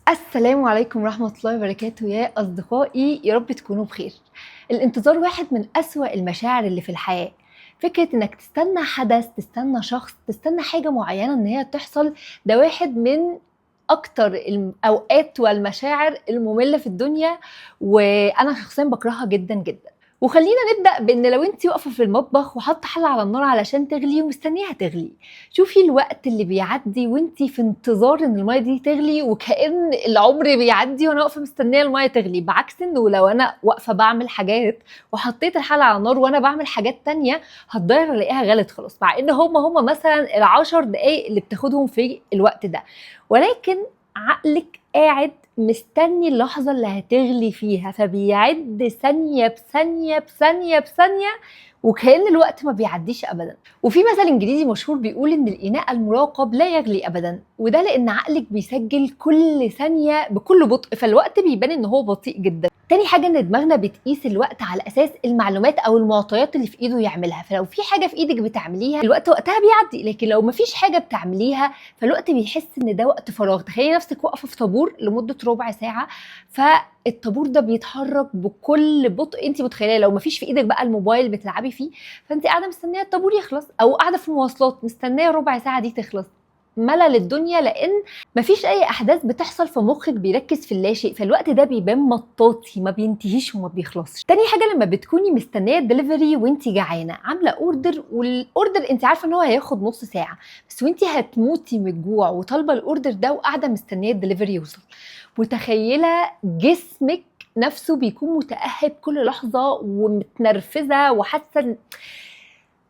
السلام عليكم ورحمة الله وبركاته يا أصدقائي، يا رب تكونوا بخير. الانتظار واحد من أسوأ المشاعر اللي في الحياة. فكرة إنك تستنى حدث، تستنى شخص، تستنى حاجة معينة إن هي تحصل، ده واحد من أكتر الأوقات والمشاعر المملة في الدنيا، وأنا شخصيا بكرهها جدا جدا. وخلينا نبدأ بإن لو انتي واقفة في المطبخ وحاطة حلة على النار علشان تغلي ومستنيها تغلي، شوفي الوقت اللي بيعدي وانتي في انتظار ان المية دي تغلي، وكأن العمر بيعدي وانا واقفة مستنية المية تغلي. بعكس انه لو انا واقفة بعمل حاجات وحطيت الحلة على النار وانا بعمل حاجات تانية، هتضيع الاقيها غلت خلاص، مع ان هما مثلا العشر دقايق اللي بتاخدهم في الوقت ده. ولكن عقلك قاعد مستني اللحظة اللي هتغلي فيها، فبيعد ثانية بثانية بثانية بثانية، وكأن الوقت ما بيعديش أبدا. وفي مثل إنجليزي مشهور بيقول إن الإناء المراقب لا يغلي أبدا، وده لأن عقلك بيسجل كل ثانية بكل بطء، فالوقت بيبان إن هو بطيء جدا. تاني حاجة إن دماغنا بتقيس الوقت على أساس المعلومات أو المعطيات اللي في إيده يعملها، فلو في حاجة في إيدك بتعمليها الوقت وقتها بيعدي، لكن لو مفيش حاجة بتعمليها فالوقت بيحس إن ده وقت فراغ. تخيلي نفسك واقفة في طابور لمدة ربع ساعة، فالطابور ده بيتحرك بكل بطء انت متخيلاه. لو مفيش في ايدك بقى الموبايل بتلعبي فيه، فانت قاعده مستنيه الطابور يخلص، او قاعده في المواصلات مستنيه ربع ساعه دي تخلص. ملل الدنيا، لان مفيش اي احداث بتحصل فمخك بيركز في اللاشيء، فالوقت ده بيبان مطاطي ما بينتهيش وما بيخلصش. تاني حاجه، لما بتكوني مستنيه الدليفري وانت جعانه، عامله اوردر، والاوردر انت عارفه ان هو هياخد نص ساعه بس، وانت هتموتي من الجوع وطالبه الاوردر ده وقاعده مستنيه الدليفري يوصل، متخيله جسمك نفسه بيكون متأهب كل لحظة ومتنرفزة وحاسة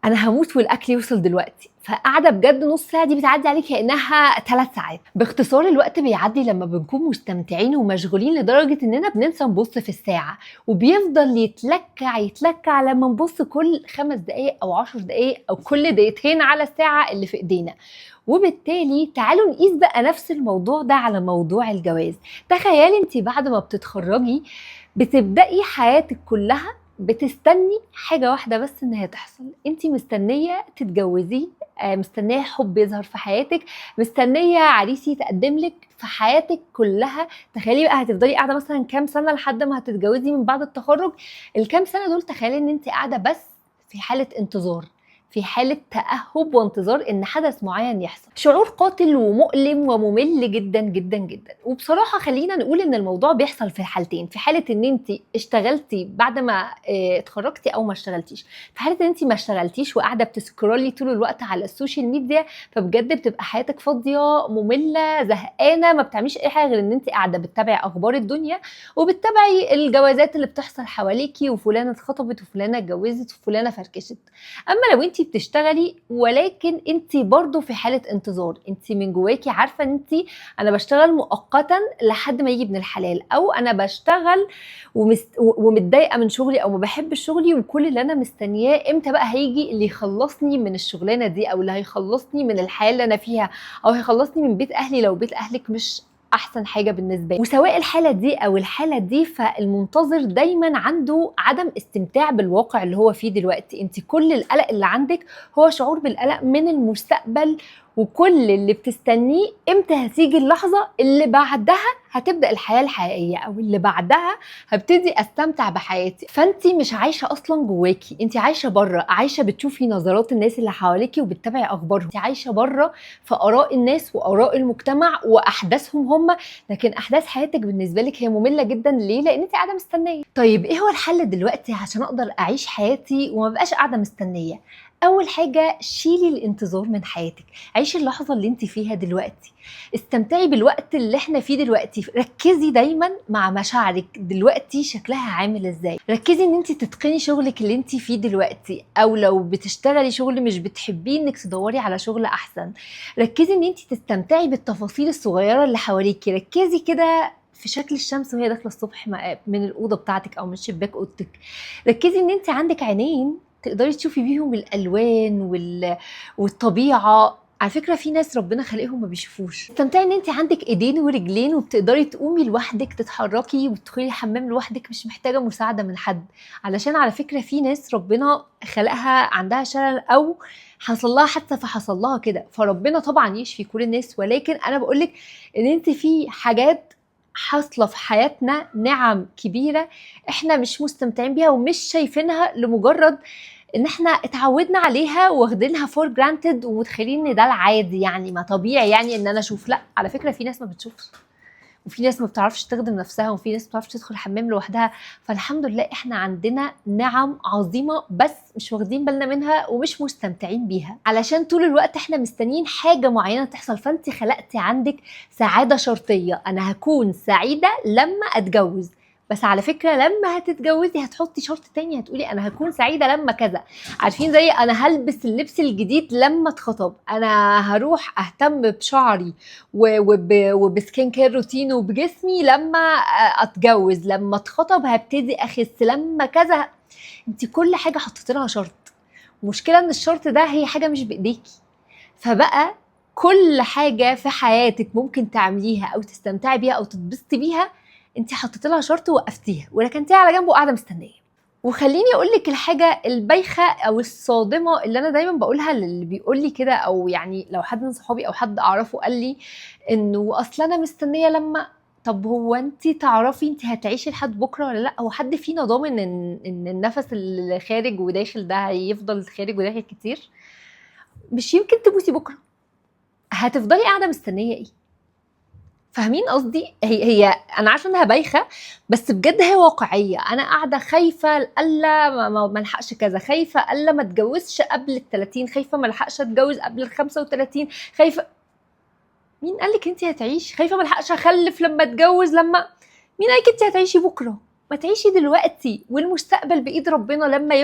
انا هموت والاكل يوصل دلوقتي، فقاعده بجد نص ساعه دي بتعدي عليك كانها 3 ساعات. باختصار الوقت بيعدي لما بنكون مستمتعين ومشغولين لدرجه اننا بننسى نبص في الساعه، وبيفضل يتلكع يتلكع لما نبص كل 5 دقايق او 10 دقايق او كل دقيقتين على الساعه اللي في ايدينا. وبالتالي تعالوا نقيس بقى نفس الموضوع ده على موضوع الجواز. تخيلي انت بعد ما بتتخرجي بتبدأي حياتك كلها بتستني حاجة واحدة بس انها تحصل، انتي مستنية تتجوزي، مستنية حب يظهر في حياتك، مستنية عريس يتقدم لك في حياتك كلها. تخيلي بقى هتفضلي قاعدة مثلا كام سنة لحد ما هتتجوزي من بعد التخرج. الكام سنة دول تخيلي ان انتي قاعدة بس في حالة انتظار، في حالة تأهب وانتظار ان حدث معين يحصل. شعور قاتل ومؤلم وممل جدا جدا جدا. وبصراحة خلينا نقول ان الموضوع بيحصل في الحالتين، في حالة ان انت اشتغلتي بعد ما اتخرجتي او ما اشتغلتيش. في حالة ان انت ما اشتغلتيش وقاعدة بتسكرولي طول الوقت على السوشيال ميديا، فبجد بتبقى حياتك فاضية مملة زهقانة، ما بتعمليش اي حاجة غير ان انت قاعدة بتتابعي اخبار الدنيا وبتتابعي الجوازات اللي بتحصل حواليكي، وفلانة اتخطبت وفلانة اتجوزت وفلانة فركشت. اما لو انت بتشتغلي ولكن انت برضو في حالة انتظار، انت من جواكي عارفة انت انا بشتغل مؤقتا لحد ما يجي ابن الحلال، او انا بشتغل ومتضايقة من شغلي او ما بحب شغلي، وكل اللي انا مستنياه امتى بقى هيجي اللي يخلصني من الشغلانة دي، او اللي هيخلصني من الحياة اللي انا فيها، او هيخلصني من بيت اهلي لو بيت اهلك مش احسن حاجه بالنسبه لي. وسواء الحاله دي او الحاله دي، فالمنتظر دايما عنده عدم استمتاع بالواقع اللي هو فيه دلوقتي. انت كل القلق اللي عندك هو شعور بالقلق من المستقبل، وكل اللي بتستنيه امتى هتيجي اللحظه اللي بعدها هتبدا الحياه الحقيقيه، او اللي بعدها هبتدي استمتع بحياتي. فانت مش عايشه اصلا جواكي، انت عايشه بره، عايشه بتشوفي نظرات الناس اللي حواليكي وبتتابعي اخبارهم، انت عايشه بره في اراء الناس واراء المجتمع واحداثهم هم، لكن احداث حياتك بالنسبه لك هي ممله جدا. ليه؟ لان انت قاعده مستنيه. طيب ايه هو الحل دلوقتي عشان اقدر اعيش حياتي وما بقاش قاعده مستنيه؟ اول حاجه، شيلي الانتظار من حياتك، عيشي اللحظه اللي انت فيها دلوقتي، استمتعي بالوقت اللي احنا فيه دلوقتي. ركزي دايما مع مشاعرك دلوقتي شكلها عامل ازاي، ركزي ان انت تتقني شغلك اللي انت فيه دلوقتي، او لو بتشتغلي شغل مش بتحبيه انك تدوري على شغل احسن. ركزي ان انت تستمتعي بالتفاصيل الصغيره اللي حواليكي، ركزي كده في شكل الشمس وهي داخله الصبح من الاوضه بتاعتك او من شباك اوضتك. ركزي ان انت عندك عينين تقدري تشوفي بيهم الالوان والطبيعه. على فكره في ناس ربنا خلقهم ما بيشوفوش. استمتعي ان انت عندك ايدين ورجلين وبتقدري تقومي لوحدك، تتحركي وتدخلي الحمام لوحدك، مش محتاجه مساعده من حد. علشان على فكره في ناس ربنا خلقها عندها شلل او حصل لها حادثه فحصل لها كده، فربنا طبعا يشفي كل الناس، ولكن انا بقولك ان انت في حاجات حاصله في حياتنا نعم كبيره احنا مش مستمتعين بيها ومش شايفينها، لمجرد ان احنا اتعودنا عليها واخدينها فور جرانتد ومتخيلين ان ده العادي، يعني ما طبيعي يعني ان انا اشوف. لا، على فكره في ناس ما بتشوفش، وفي ناس ما بتعرفش تخدم نفسها، وفي ناس ما بتعرفش تدخل الحمام لوحدها. فالحمد لله احنا عندنا نعم عظيمه بس مش واخدين بالنا منها ومش مستمتعين بيها، علشان طول الوقت احنا مستنيين حاجه معينه تحصل. فانت خلقتي عندك سعاده شرطيه، انا هكون سعيده لما اتجوز. بس على فكره لما هتتجوزي هتحطي شرط تاني، هتقولي انا هكون سعيده لما كذا. عارفين، زي انا هلبس اللبس الجديد لما اتخطب، انا هروح اهتم بشعري وبسكين كير روتين وبجسمي لما اتجوز، لما اتخطب هبتدي اخس لما كذا. انت كل حاجه حطيت لها شرط. المشكله ان الشرط ده هي حاجه مش بايديكي. فبقى كل حاجه في حياتك ممكن تعمليها او تستمتعي بيها او تتبسطي بيها انت حطيت لها شرط ووقفتيها وركنتيها على جنب وقاعده مستنيه. وخليني اقول لك الحاجه البايخه او الصادمه اللي انا دايما بقولها للي بيقول لي كده، او يعني لو حد من صحابي او حد اعرفه قال لي انه اصل انا مستنيه لما. طب هو انت تعرفي انت هتعيشي لحد بكره ولا لا؟ هو حد فينا ضامن ان النفس اللي خارج وداخل ده هيفضل خارج وداخل كتير؟ مش يمكن تموتي بكره، هتفضلي قاعده مستنيه ايه؟ فاهمين قصدي؟ هي انا عارفه انها بايخه بس بجد هي واقعيه. انا قاعده خايفه الا ما الحقش كذا، خايفه الا ما اتجوزش قبل ال30، خايفه ما الحقش اتجوز قبل ال35، خايفه. مين قالك انت هتعيشي؟ خايفه ما الحقش اخلف لما اتجوز، لما مين قالك انت هتعيشي بكره؟ ما تعيشي دلوقتي، والمستقبل بايد ربنا. لما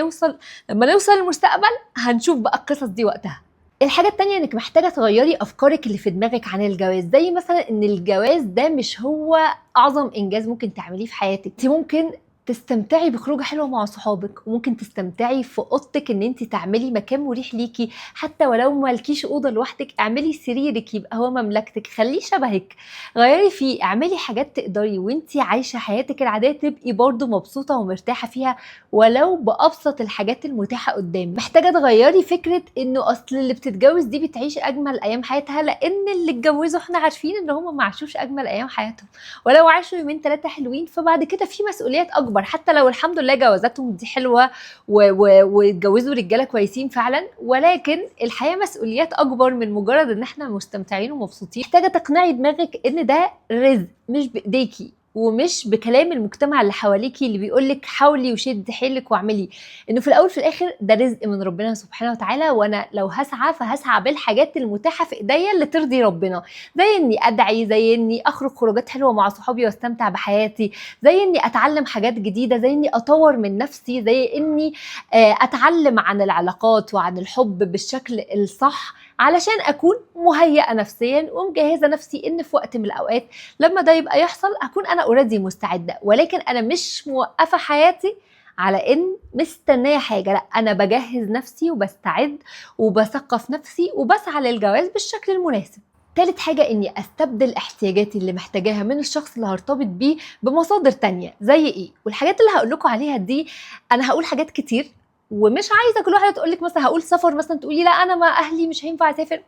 نوصل للمستقبل هنشوف بقى القصص دي وقتها. الحاجة التانية انك محتاجة تغيري افكارك اللي في دماغك عن الجواز. زي مثلا ان الجواز ده مش هو اعظم انجاز ممكن تعمليه في حياتك. انت ممكن تستمتعي بخروجه حلوه مع صحابك، وممكن تستمتعي في اوضتك ان انت تعملي مكان مريح ليكي، حتى ولو مالكيش اوضه لوحدك اعملي سريرك يبقى هو مملكتك، خليه شبهك، غيري فيه، اعملي حاجات تقدري وانت عايشه حياتك العاديه تبقي برضو مبسوطه ومرتاحه فيها، ولو بابسط الحاجات المتاحه قدامك. محتاجه تغيري فكره انه اصل اللي بتتجوز دي بتعيش اجمل ايام حياتها، لان اللي اتجوزوا احنا عارفين ان هم ما عاشوش اجمل ايام حياتهم، ولو عاشوا يومين 3 حلوين فبعد كده في مسؤوليات اكبر. حتى لو الحمد لله جوازاتهم دي حلوه واتجوزوا رجاله كويسين فعلا، ولكن الحياه مسؤوليات اكبر من مجرد ان احنا مستمتعين ومبسوطين. محتاجه تقنعي دماغك ان ده رزق مش بايديكي، ومش بكلام المجتمع اللي حواليكي اللي بيقولك حاولي وشد حيلك واعملي، انه في الاول في الاخر ده رزق من ربنا سبحانه وتعالى، وانا لو هسعى فهسعى بالحاجات المتاحه في ايديا اللي ترضي ربنا، زي اني ادعي، زي اني اخرج خروجات حلوه مع صحابي واستمتع بحياتي، زي اني اتعلم حاجات جديده، زي اني اطور من نفسي، زي اني اتعلم عن العلاقات وعن الحب بالشكل الصح، علشان اكون مهيئه نفسيا ومجهزه نفسي ان في وقت من الاوقات لما ده يبقى يحصل اكون انا اوريدي مستعده. ولكن انا مش موقفه حياتي على ان مستنيه حاجه، لا، انا بجهز نفسي وبستعد وبثقف نفسي وبسعى للجواز بالشكل المناسب. تالت حاجة اني استبدل احتياجاتي اللي محتاجاها من الشخص اللي هرتبط بيه بمصادر تانية. زي ايه؟ والحاجات اللي هقولكوا عليها دي انا هقول حاجات كتير، ومش عايزه كل واحده تقولك مثلا هقول سفر مثلا تقولي لا انا مع اهلي مش هينفع اسافر.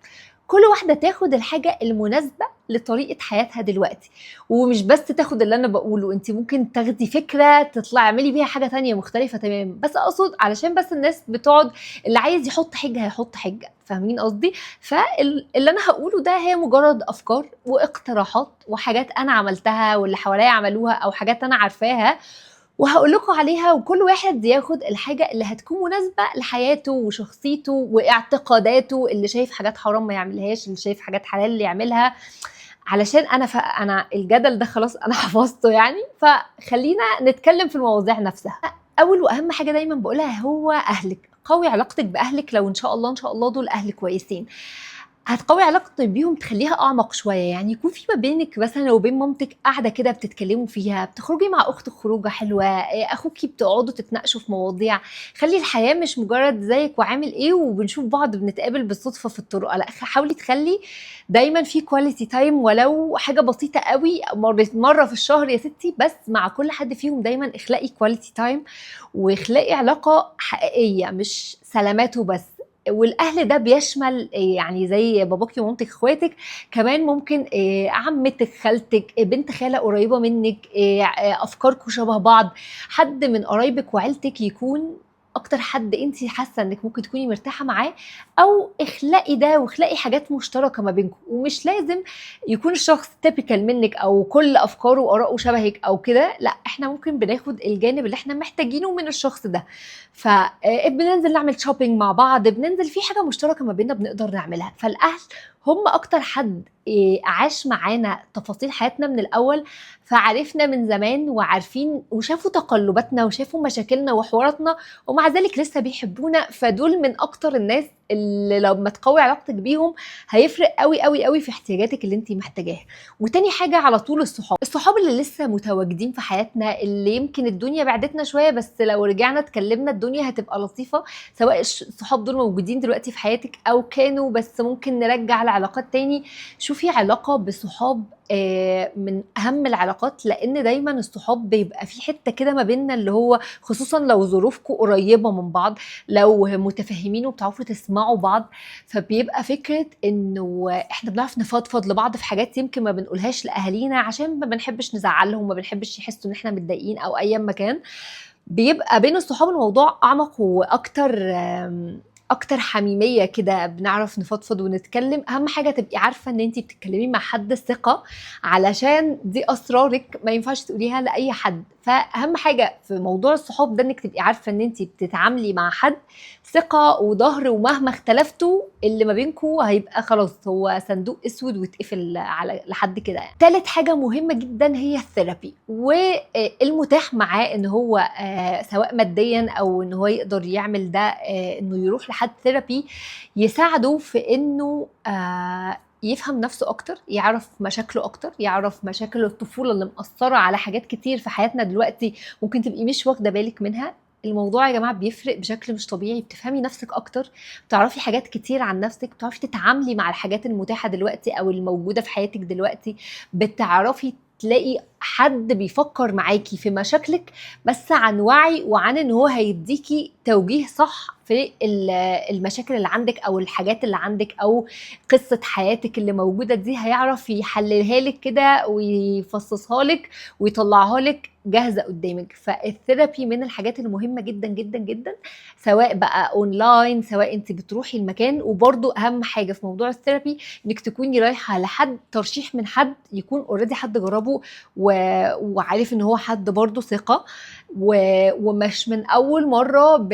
كل واحده تاخد الحاجه المناسبه لطريقه حياتها دلوقتي، ومش بس تاخد اللي انا بقوله، انت ممكن تاخدي فكره تطلعي اعملي بيها حاجه تانية مختلفه تماما. بس اقصد علشان بس الناس بتقعد اللي عايز يحط حجه هيحط حجه، فاهمين قصدي؟ فاللي انا هقوله ده هي مجرد افكار واقتراحات وحاجات انا عملتها واللي حواليا عملوها او حاجات انا عارفاها وهقول لكم عليها، وكل واحد ياخد الحاجة اللي هتكون مناسبة لحياته وشخصيته واعتقاداته، اللي شايف حاجات حرام ما يعملهاش، اللي شايف حاجات حلال اللي يعملها، علشان انا الجدل ده خلاص انا حفظته يعني. فخلينا نتكلم في المواضيع نفسها. اول واهم حاجة دايما بقولها هو اهلك. قوي علاقتك باهلك، لو ان شاء الله دول اهل كويسين هتقوي علاقتك بيهم، تخليها اعمق شويه. يعني يكون في ما بينك مثلا وبين مامتك قاعده كده بتتكلموا فيها، بتخرجي مع اختك خروجه حلوه، اخوكي بتقعدوا تتناقشوا في مواضيع. خلي الحياه مش مجرد زيك وعامل ايه وبنشوف بعض بنتقابل بالصدفه في الطرق، لا، حاولي تخلي دايما في كواليتي تايم، ولو حاجه بسيطه قوي، مره في الشهر يا ستي، بس مع كل حد فيهم دايما اخلقي كواليتي تايم واخلقي علاقه حقيقيه مش سلامات وبس. والاهل ده بيشمل يعني زي باباكي ومامتك اخواتك، كمان ممكن عمتك خالتك بنت خاله قريبه منك، افكاركم شبه بعض، حد من قرايبك وعيلتك يكون اكتر حد انت حاسه انك ممكن تكوني مرتاحه معاه، او اخلقي ده واخلقي حاجات مشتركه ما بينكم. ومش لازم يكون الشخص تيبيكال منك او كل افكاره واراءه شبهك او كده، لا احنا ممكن بناخد الجانب اللي احنا محتاجينه من الشخص ده. فبننزل نعمل شوبينج مع بعض، بننزل في حاجه مشتركه ما بيننا بنقدر نعملها. فالاهل هم اكتر حد عاش معانا تفاصيل حياتنا من الاول، فعرفنا من زمان وعارفين وشافوا تقلباتنا وشافوا مشاكلنا وحواراتنا، ومع ذلك لسه بيحبونا. فدول من اكتر الناس اللي لما تقوي علاقتك بيهم هيفرق قوي قوي قوي في احتياجاتك اللي انت محتاجاها. وتاني حاجه على طول الصحاب اللي لسه متواجدين في حياتنا، اللي يمكن الدنيا بعدتنا شويه بس لو رجعنا اتكلمنا الدنيا هتبقى لطيفه. سواء الصحاب دول موجودين دلوقتي في حياتك او كانوا، بس ممكن نرجع العلاقات تاني. شوفي علاقه بصحاب من اهم العلاقات، لان دايما الصحاب بيبقى في حته كده ما بيننا، اللي هو خصوصا لو ظروفكم قريبه من بعض، لو متفاهمين وبتعرفوا تسمعوا بعض، فبيبقى فكره انه احنا بنعرف نفضفض لبعض في حاجات يمكن ما بنقولهاش لاهالينا عشان ما بنحبش نزعلهم، ما بنحبش يحسوا ان احنا متضايقين او ايا ما كان. بيبقى بين الصحاب الموضوع اعمق واكتر اكتر حميميه كده، بنعرف نفضفض ونتكلم. اهم حاجه تبقي عارفه ان انت بتتكلمي مع حد ثقه، علشان دي اسرارك ما ينفعش تقوليها لاي حد. فاهم حاجه في موضوع الصحاب ده انك تبقي عارفه ان انت بتتعاملي مع حد ثقه وظهر، ومهما اختلفتوا اللي ما بينكم هيبقى خلاص هو صندوق اسود وتقفل على لحد كده يعني. تالت حاجه مهمه جدا هي الثيرابي، والمتاح معاه ان هو سواء ماديا او ان هو يقدر يعمل ده، انه يروح لحد ثيرابي يساعده في انه يفهم نفسه اكتر، يعرف مشاكله اكتر، يعرف مشاكل الطفوله اللي مأثره على حاجات كتير في حياتنا دلوقتي ممكن تبقي مش واخده بالك منها. الموضوع يا جماعه بيفرق بشكل مش طبيعي، بتفهمي نفسك اكتر، بتعرفي حاجات كتير عن نفسك، بتعرفي تتعاملي مع الحاجات المتاحه دلوقتي او الموجوده في حياتك دلوقتي، بتعرفي تلاقي حد بيفكر معاكي في مشاكلك بس عن وعي، وعن ان هو هيديكي توجيه صح في المشاكل اللي عندك او الحاجات اللي عندك او قصة حياتك اللي موجودة دي، هيعرف يحللها لك كده ويفصصها لك ويطلعها لك جاهزة قدامك. فالثيرابي من الحاجات المهمة جدا جدا جدا، سواء بقى اونلاين سواء انت بتروحي المكان. وبرضو اهم حاجة في موضوع الثيرابي انك تكوني رايحة لحد ترشيح من حد يكون اوريدي حد جربه وعارف ان هو حد برضو ثقة، ومش من اول مرة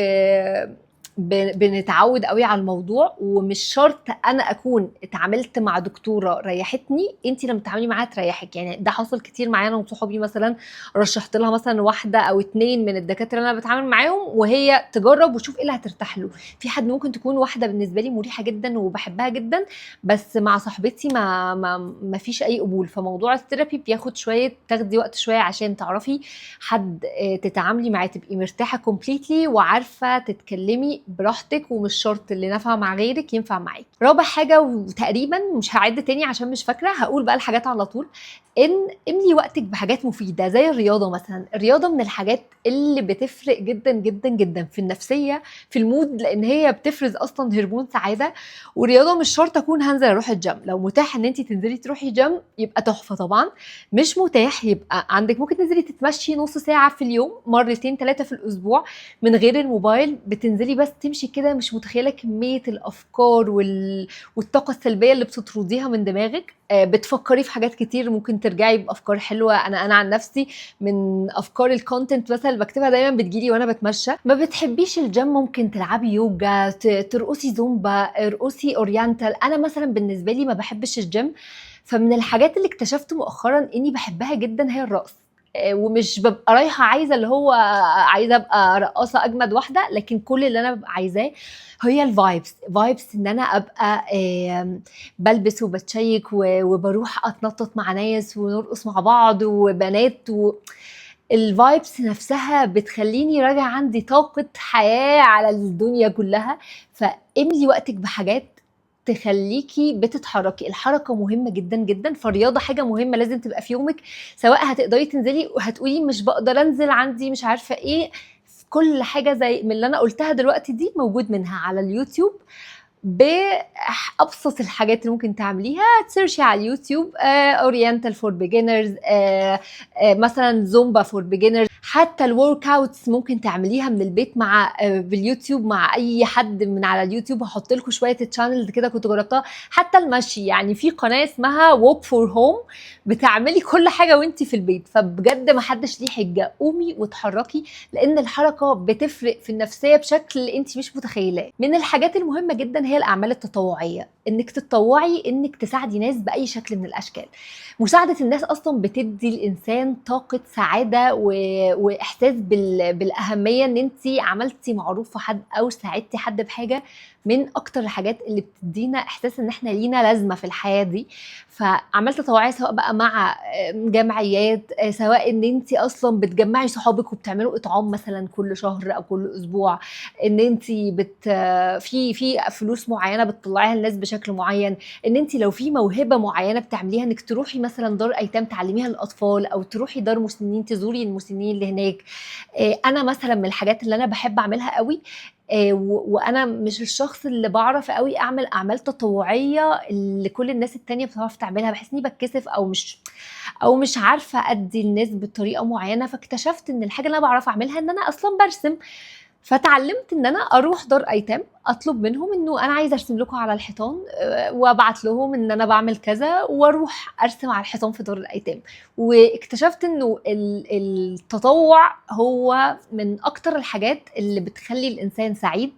بنتعود قوي على الموضوع. ومش شرط انا اكون اتعاملت مع دكتوره ريحتني انت لما تتعاملي معاها تريحك. يعني ده حصل كتير معايا انا وصحابي، مثلا رشحت لها مثلا واحده او اتنين من الدكاتره اللي انا بتعامل معاهم وهي تجرب وتشوف ايه اللي هترتاح له. في حد ممكن تكون واحده بالنسبه لي مريحه جدا وبحبها جدا، بس مع صاحبتي ما فيش اي قبول. فموضوع الثيرابي بياخد شويه، تاخدي وقت شويه عشان تعرفي حد تتعاملي معاه تبقي مرتاحه كومبليتلي وعارفه تتكلمي براحتك، ومش شرط اللي نفع مع غيرك ينفع معاكي. رابع حاجه وتقريبا مش هعد تاني عشان مش فاكره، هقول بقى الحاجات على طول، ان املي وقتك بحاجات مفيده زي الرياضه مثلا. الرياضه من الحاجات اللي بتفرق جدا جدا جدا في النفسيه في المود، لان هي بتفرز اصلا هرمون سعاده. والرياضه مش شرط اكون هنزل اروح الجيم، لو متاح ان انت تنزلي تروحي جيم يبقى تحفه طبعا. مش متاح يبقى عندك ممكن تنزلي تتمشي نص ساعه في اليوم مرتين 3 في الاسبوع من غير الموبايل، بتنزلي بس تمشي كده. مش متخيله كميه الافكار والطاقه السلبيه اللي بتطرديها من دماغك. بتفكري في حاجات كتير، ممكن ترجعي بافكار حلوه. انا عن نفسي من افكار الكونتنت مثلا اللي بكتبها دايما بتجيلي وانا بتمشى. ما بتحبيش الجيم ممكن تلعبي يوجا، ترقصي زومبا، ارقصي اورينتال. انا مثلا بالنسبه لي ما بحبش الجيم، فمن الحاجات اللي اكتشفت مؤخرا اني بحبها جدا هي الرقص. ومش ببقى رايحه عايزه اللي هو عايزه ابقى رقاصه اجمد واحده، لكن كل اللي انا ببقى عايزاه هي الفايبس ان انا ابقى بلبس وبتشيك وبروح اتنطط مع ناس ونرقص مع بعض وبنات الفايبس نفسها بتخليني راجع عندي طاقه حياه على الدنيا كلها. فاملي وقتك بحاجات تخليكي بتتحركي. الحركه مهمه جدا جدا، فالرياضه حاجه مهمه لازم تبقى في يومك. سواء هتقدري تنزلي وهتقولي مش بقدر انزل عندي مش عارفه ايه، كل حاجه زي من اللي انا قلتها دلوقتي دي موجود منها على اليوتيوب بأبسط الحاجات اللي ممكن تعمليها. تسيرشي على اليوتيوب اورينتال فور بيجنرز، مثلا زومبا فور بيجنرز، حتى الورك اوتس ممكن تعمليها من البيت مع باليوتيوب مع اي حد من على اليوتيوب. هحط لكم شويه تشانلز كده كنت جربتها. حتى المشي، يعني في قناه اسمها ووك فور هوم بتعملي كل حاجه وانت في البيت، فبجد ما حدش ليه حجه، قومي واتحركي، لان الحركه بتفرق في النفسيه بشكل انت مش متخيلاه. من الحاجات المهمه جدا هي الاعمال التطوعيه، انك تتطوعي، انك تساعدي ناس باي شكل من الاشكال. مساعده الناس اصلا بتدي الانسان طاقه سعاده واحساس بالاهميه، ان انت عملتي معروف في حد او ساعدتي حد بحاجه، من اكتر الحاجات اللي بتدينا احساس ان احنا لينا لازمه في الحياه دي. فعملت تطوعيه سواء بقى مع جمعيات، سواء ان انت اصلا بتجمعي صحابك وبتعملوا اطعام مثلا كل شهر او كل اسبوع، ان انت في فلوس معينه بتطلعيها للناس بشكل معين، ان انت لو في موهبه معينه بتعمليها انك تروحي مثلا دار ايتام تعلميها للاطفال، او تروحي دار مسنين تزوري المسنين اللي هناك. انا مثلا من الحاجات اللي انا بحب اعملها قوي، وانا مش الشخص اللي بعرف قوي اعمل اعمال تطوعيه اللي كل الناس التانية بتعرف تعملها، بحس اني بتكسف او مش عارفه ادي الناس بطريقه معينه. فاكتشفت ان الحاجه اللي انا بعرف اعملها ان انا اصلا برسم، فتعلمت ان انا اروح دار ايتام اطلب منهم انه انا عايزه ارسم لكم على الحيطان، وابعت لهم ان انا بعمل كذا، واروح ارسم على الحيطان في دار الايتام. واكتشفت انه التطوع هو من اكتر الحاجات اللي بتخلي الانسان سعيد،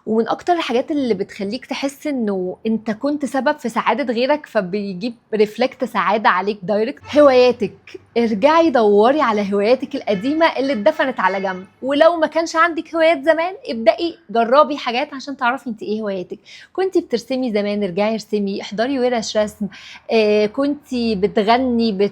ومن اكتر الحاجات اللي بتخليك تحس انه انت كنت سبب في سعاده غيرك، فبيجيب ريفلكت سعاده عليك دايركت. هواياتك، ارجعي دوري على هواياتك القديمه اللي اتدفنت على جنب، ولو ما كانش عندك هوايات زمان ابدأي جربي حاجات عشان تعرفي انت ايه هواياتك. كنتي بترسمي زمان، ارجعي ارسمي، احضري ورش رسم، كنتي بتغني،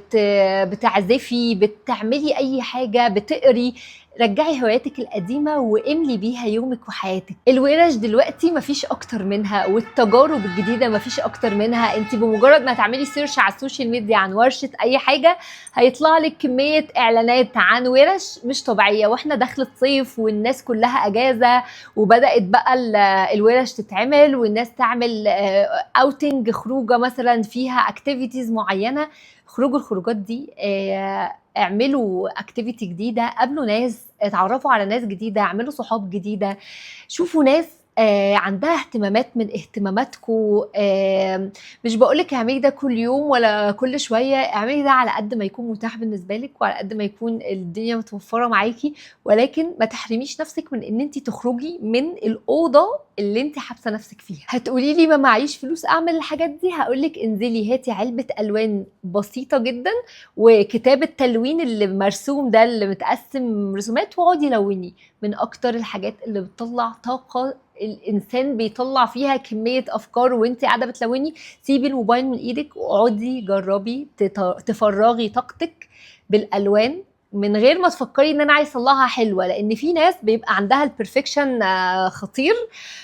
بتعزفي، بتعملي اي حاجه، بتقري، رجعي هواياتك القديمه واملي بيها يومك وحياتك. الورش دلوقتي مفيش اكتر منها، والتجارب الجديده مفيش اكتر منها. انت بمجرد ما تعملي سيرش على السوشيال ميديا عن ورشه اي حاجه هيطلع لك كميه اعلانات عن ورش مش طبيعيه. واحنا دخلت صيف والناس كلها اجازه، وبدات بقى الورش تتعمل، والناس تعمل اوتنج، خروجه مثلا فيها اكتيفيتيز معينه. خروجوا الخروجات دي، اعملوا اكتيفيتي جديده، قابلوا ناس، اتعرفوا على ناس جديده، اعملوا صحاب جديده، شوفوا ناس عندها اهتمامات من اهتماماتكم. مش بقولك اعملي ده كل يوم ولا كل شويه، اعملي ده على قد ما يكون متاح بالنسبه لك، وعلى قد ما يكون الدنيا متوفره معاكي، ولكن ما تحرميش نفسك من ان انت تخرجي من الاوضه اللي انت حابسه نفسك فيها. هتقولي لي ما معيش فلوس اعمل الحاجات دي، هقولك انزلي هاتي علبه الوان بسيطه جدا وكتاب التلوين اللي مرسوم ده اللي متقسم رسومات، واقعدي لوني. من اكتر الحاجات اللي بتطلع طاقه الانسان بيطلع فيها كميه افكار وانت قاعده بتلوني. سيبي الموبايل من ايدك واقعدي جربي تفرغي طاقتك بالالوان من غير ما تفكري ان انا عايز اطلعها حلوه، لان في ناس بيبقى عندها البرفكشن خطير،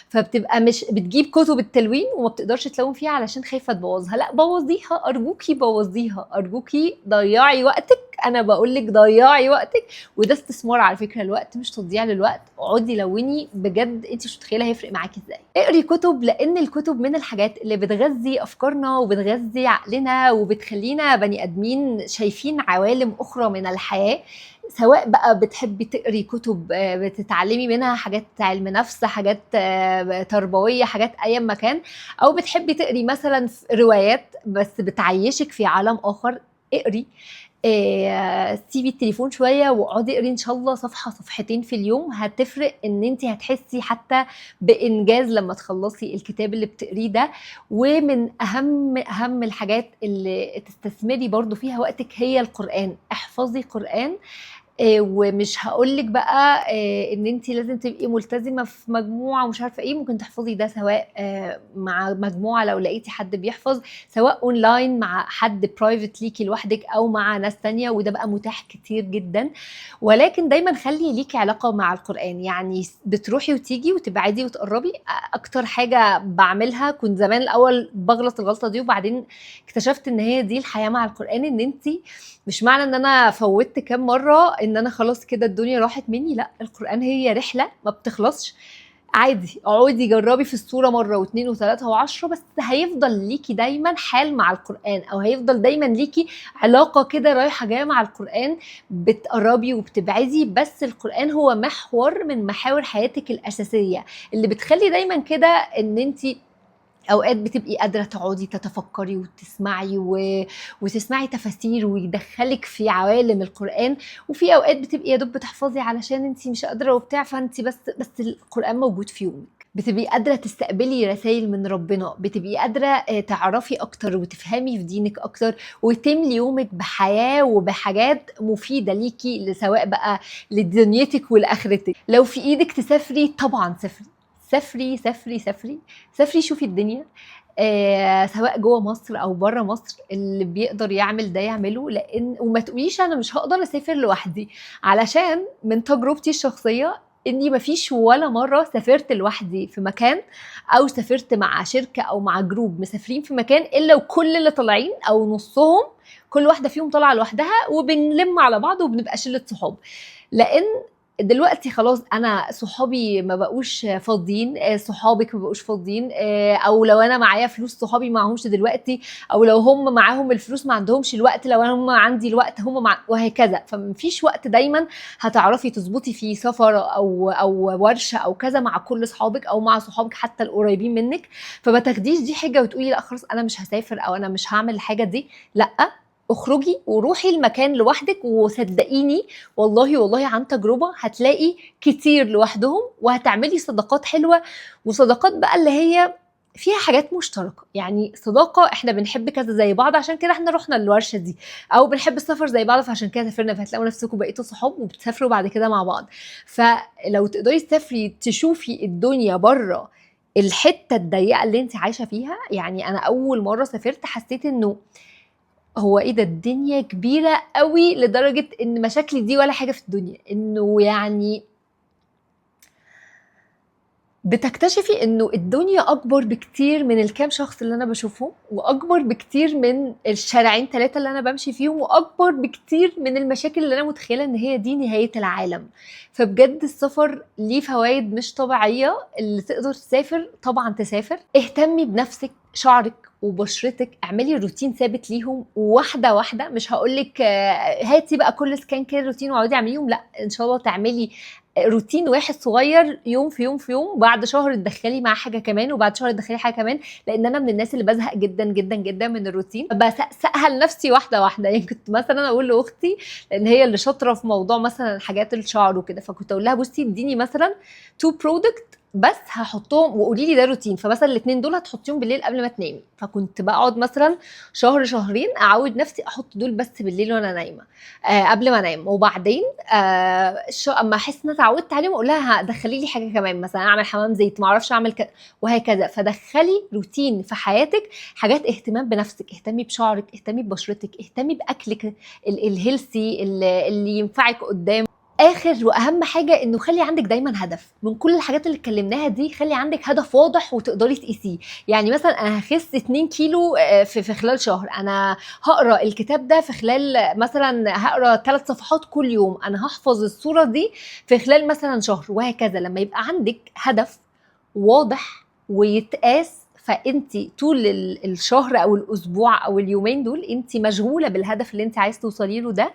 فبتبقى مش بتجيب كتب التلوين وما بتقدرش تلون فيها علشان خايفه تبوظها. لا، بوظيها ارجوكي، بوظيها ارجوكي، ضيعي وقتك. انا بقول لك ضيعي وقتك، وده استثمار على فكره، الوقت مش تضييع للوقت. اقعدي لوني بجد، انت مش متخيله هيفرق معاكي ازاي. اقري كتب، لان الكتب من الحاجات اللي بتغذي افكارنا وبتغذي عقلنا وبتخلينا بني ادمين شايفين عوالم اخرى من الحياه. سواء بقى بتحبي تقري كتب بتتعلمي منها حاجات علم نفس، حاجات تربويه، حاجات ايا ما كان، او بتحبي تقري مثلا روايات بس بتعيشك في عالم اخر، اقري. سيبي التليفون شويه واقعدي اقري ان شاء الله صفحه صفحتين في اليوم. هتفرق ان انت هتحسي حتى بانجاز لما تخلصي الكتاب اللي بتقريه ده. ومن اهم الحاجات اللي تستثمري برضو فيها وقتك هي القرآن. احفظي قرآن، ومش هقولك بقى ان انت لازم تبقي ملتزمه في مجموعه ومش عارفه ايه. ممكن تحفظي ده سواء مع مجموعه لو لقيتي حد بيحفظ، سواء اونلاين مع حد برايفت ليكي لوحدك او مع ناس تانية، وده بقى متاح كتير جدا. ولكن دايما خلي ليكي علاقه مع القرآن، يعني بتروحي وتيجي وتبعدي وتقربي. اكتر حاجه بعملها، كنت زمان الاول بغلط الغلطه دي، وبعدين اكتشفت ان هي دي الحياه مع القرآن، ان انت مش معنى ان انا فوتت كام مره ان ان انا خلاص كده الدنيا راحت مني. لا، القرآن هي رحلة ما بتخلصش. عادي اقعدي جربي في الصورة مرة واثنين وثلاثة وعشرة، بس هيفضل ليكي دايما حال مع القرآن، او هيفضل دايما ليكي علاقة كده رايحة جاية مع القرآن، بتقربي وبتبعدي. بس القرآن هو محور من محاور حياتك الأساسية، اللي بتخلي دايما كده ان انتي اوقات بتبقي قادره تقعدي تتفكري وتسمعي وتسمعي تفاسير ويدخلك في عوالم القران. وفي اوقات بتبقي يا دوب بتحفظي علشان انت مش قادره وبتاع، فانت بس القران موجود في يومك، بتبقي قادره تستقبلي رسائل من ربنا، بتبقي قادره تعرفي اكتر وتفهمي في دينك اكتر، وتملي يومك بحياه وبحاجات مفيده ليكي، سواء بقى لدنيتك ولاخرتك. لو في ايدك تسافري طبعا سافري، سافري سافري سافري سافري، شوفي الدنيا. سواء جوه مصر او بره مصر، اللي بيقدر يعمل ده يعمله. لان وما تقوليش انا مش هقدر اسافر لوحدي، علشان من تجربتي الشخصيه اني مفيش ولا مره سافرت لوحدي في مكان، او سافرت مع شركه او مع جروب مسافرين في مكان، الا وكل اللي طالعين او نصهم كل واحده فيهم طالعه لوحدها، وبنلم على بعض وبنبقى شله صحاب. لان دلوقتي خلاص انا صحابي ما بقوش فاضيين، صحابك ما بقوش فاضيين، او لو انا معايا فلوس صحابي معهمش دلوقتي، او لو هم معاهم الفلوس ما عندهمش الوقت، لو انا هم عندي الوقت هم وهكذا. فمفيش وقت دايما هتعرفي تظبطي فيه سفر او ورشه او كذا مع كل صحابك او مع صحابك حتى القريبين منك. فما تاخديش دي حجه وتقولي لا خلاص انا مش هسافر او انا مش هعمل الحاجه دي. لا، اخرجي وروحي المكان لوحدك، وصدقيني والله والله عن تجربة هتلاقي كتير لوحدهم، وهتعملي صداقات حلوة، وصداقات بقى اللي هي فيها حاجات مشتركة. يعني صداقة احنا بنحب كذا زي بعض عشان كده احنا رحنا الورشة دي، او بنحب السفر زي بعض فعشان كده سافرنا، فهتلاقوا نفسكم بقيتوا صحاب وبتسافروا بعد كده مع بعض. فلو تقدري تسافري تشوفي الدنيا بره الحتة الضيقة اللي انت عايشة فيها. يعني انا اول مرة سافرت حسيت انه هو ايه ده، الدنيا كبيرة قوي لدرجة ان مشاكلي دي ولا حاجة في الدنيا. انه يعني بتكتشفي انه الدنيا اكبر بكتير من الكام شخص اللي انا بشوفهم، واكبر بكتير من الشارعين ثلاثة اللي انا بمشي فيهم، واكبر بكتير من المشاكل اللي انا متخيلة ان هي دي نهاية العالم. فبجد السفر ليه فوائد مش طبيعية. اللي تقدر تسافر طبعا تسافر. اهتمي بنفسك، شعرك وبشرتك، اعملي روتين ثابت ليهم واحده واحده. مش هقولك هاتي بقى كل سكان كير روتين واقعدي اعمليهم، لا، ان شاء الله تعملي روتين واحد صغير يوم في يوم في يوم، بعد شهر تدخلي مع حاجه كمان، وبعد شهر تدخلي حاجه كمان. لان انا من الناس اللي بزهق جدا جدا جدا من الروتين، بسقها لنفسي واحده واحده. يعني كنت مثلا اقول لاختي، لان هي اللي شاطره في موضوع مثلا حاجات الشعر وكده، فكنت اقول لها بصي اديني مثلا 2 برودكت بس هحطهم وقولي لي ده روتين، فمثلا الاثنين دول هتحطيهم بالليل قبل ما تنامي. فكنت بقعد مثلا شهر شهرين اعود نفسي احط دول بس بالليل وانا نايمه، قبل ما انام. وبعدين اما احس ان انا اتعودت عليهم اقول لها دخلي لي حاجه كمان، مثلا اعمل حمام زيت، ما اعرفش اعمل كده وهكذا. فدخلي روتين في حياتك، حاجات اهتمام بنفسك، اهتمي بشعرك، اهتمي ببشرتك، اهتمي باكلك الهيلثي اللي ينفعك قدام. اخر واهم حاجه انه خلي عندك دايما هدف من كل الحاجات اللي اتكلمناها دي. خلي عندك هدف واضح وتقدري تقيسيه. يعني مثلا انا هخس 2 كيلو في خلال شهر، انا هقرا الكتاب ده في خلال مثلا هقرا 3 صفحات كل يوم، انا هحفظ السوره دي في خلال مثلا شهر، وهكذا. لما يبقى عندك هدف واضح ويتقاس، فانت طول الشهر او الاسبوع او اليومين دول انت مشغوله بالهدف اللي انت عايز توصلي له ده.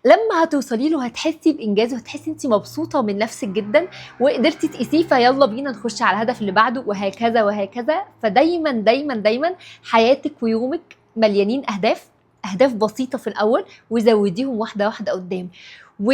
لما هتوصلي له هتحسي بانجاز، وهتحسي انت مبسوطه من نفسك جدا وقدرتي تقيسيه، فيلا بينا نخش على الهدف اللي بعده، وهكذا وهكذا. فدايما دايما دايما حياتك ويومك مليانين اهداف، اهداف بسيطه في الاول وزوديهم واحده واحده قدام. و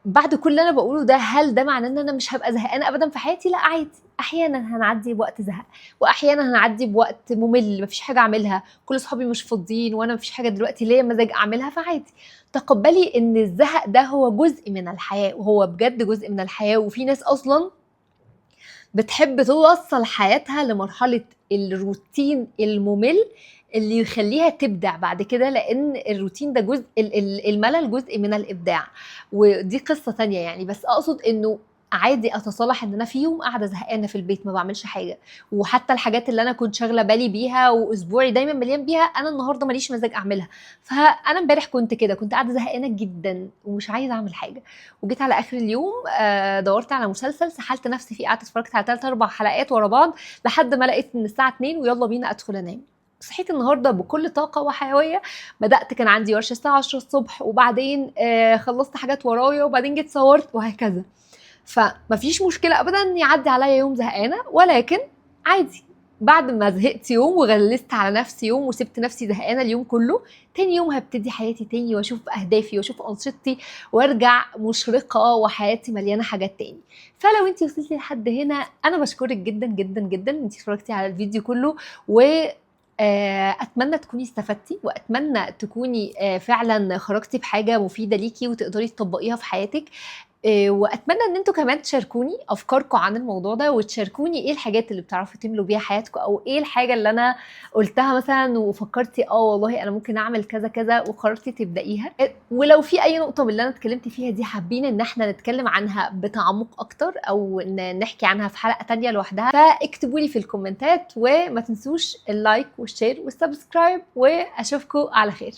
بعد كل اللي انا بقوله ده، هل ده معناه ان انا مش هبقى زهقانه ابدا في حياتي؟ لا، عادي، احيانا هنعدي بوقت زهق، واحيانا هنعدي بوقت ممل مفيش حاجه اعملها، كل اصحابي مش فاضيين وانا مفيش حاجه دلوقتي ليا مزاج اعملها، فعادي. تقبلي ان الزهق ده هو جزء من الحياه، وهو بجد جزء من الحياه. وفي ناس اصلا بتحب توصل حياتها لمرحله الروتين الممل اللي يخليها تبدع بعد كده، لان الروتين ده الملل جزء من الابداع. ودي قصه تانية يعني. بس اقصد انه عادي اتصالح ان انا في يوم قاعده زهقانه في البيت ما بعملش حاجه، وحتى الحاجات اللي انا كنت شاغله بالي بيها واسبوعي دايما مليان بيها انا النهارده ماليش مزاج اعملها. فانا امبارح كنت كده، كنت قاعده زهقانه جدا ومش عايزه اعمل حاجه، وجيت على اخر اليوم دورت على مسلسل سحلت نفسي فيه، قعدت اتفرجت على 3 4 حلقات ورا بعض لحد ما لقيت ان الساعه 2 ويلا بينا ادخل انام. صحيت النهارده بكل طاقه وحيويه. بدات كان عندي ورشه الساعه 10 الصبح، وبعدين خلصت حاجات ورايا، وبعدين جيت صورت وهكذا. فمفيش مشكلة أبدا إن يعدي عليا يوم زهقانة، ولكن عادي بعد ما زهقت يوم وغلست على نفسي يوم وسبت نفسي زهقانة اليوم كله، تاني يوم هبتدي حياتي تاني واشوف أهدافي واشوف أنشطتي وارجع مشرقة وحياتي مليانة حاجات تاني. فلو انتي وصلتي لحد هنا أنا بشكرك جدا جدا جدا انتي اتفرجتي على الفيديو كله، و اتمنى تكوني استفدتي، واتمنى تكوني فعلا خرجتي بحاجه مفيده ليكي وتقدري تطبقيها في حياتك. واتمنى ان انتوا كمان تشاركوني افكاركم عن الموضوع ده، وتشاركوني ايه الحاجات اللي بتعرفوا تملوا بيها حياتكم، او ايه الحاجه اللي انا قلتها مثلا وفكرتي والله انا ممكن اعمل كذا كذا وقررتي تبدايها. ولو في اي نقطه من اللي انا اتكلمت فيها دي حابين ان احنا نتكلم عنها بتعمق اكتر او نحكي عنها في حلقه تانية لوحدها، فاكتبوا لي في الكومنتات، وما تنسوش اللايك والشير والسبسكرايب، واشوفكم على خير.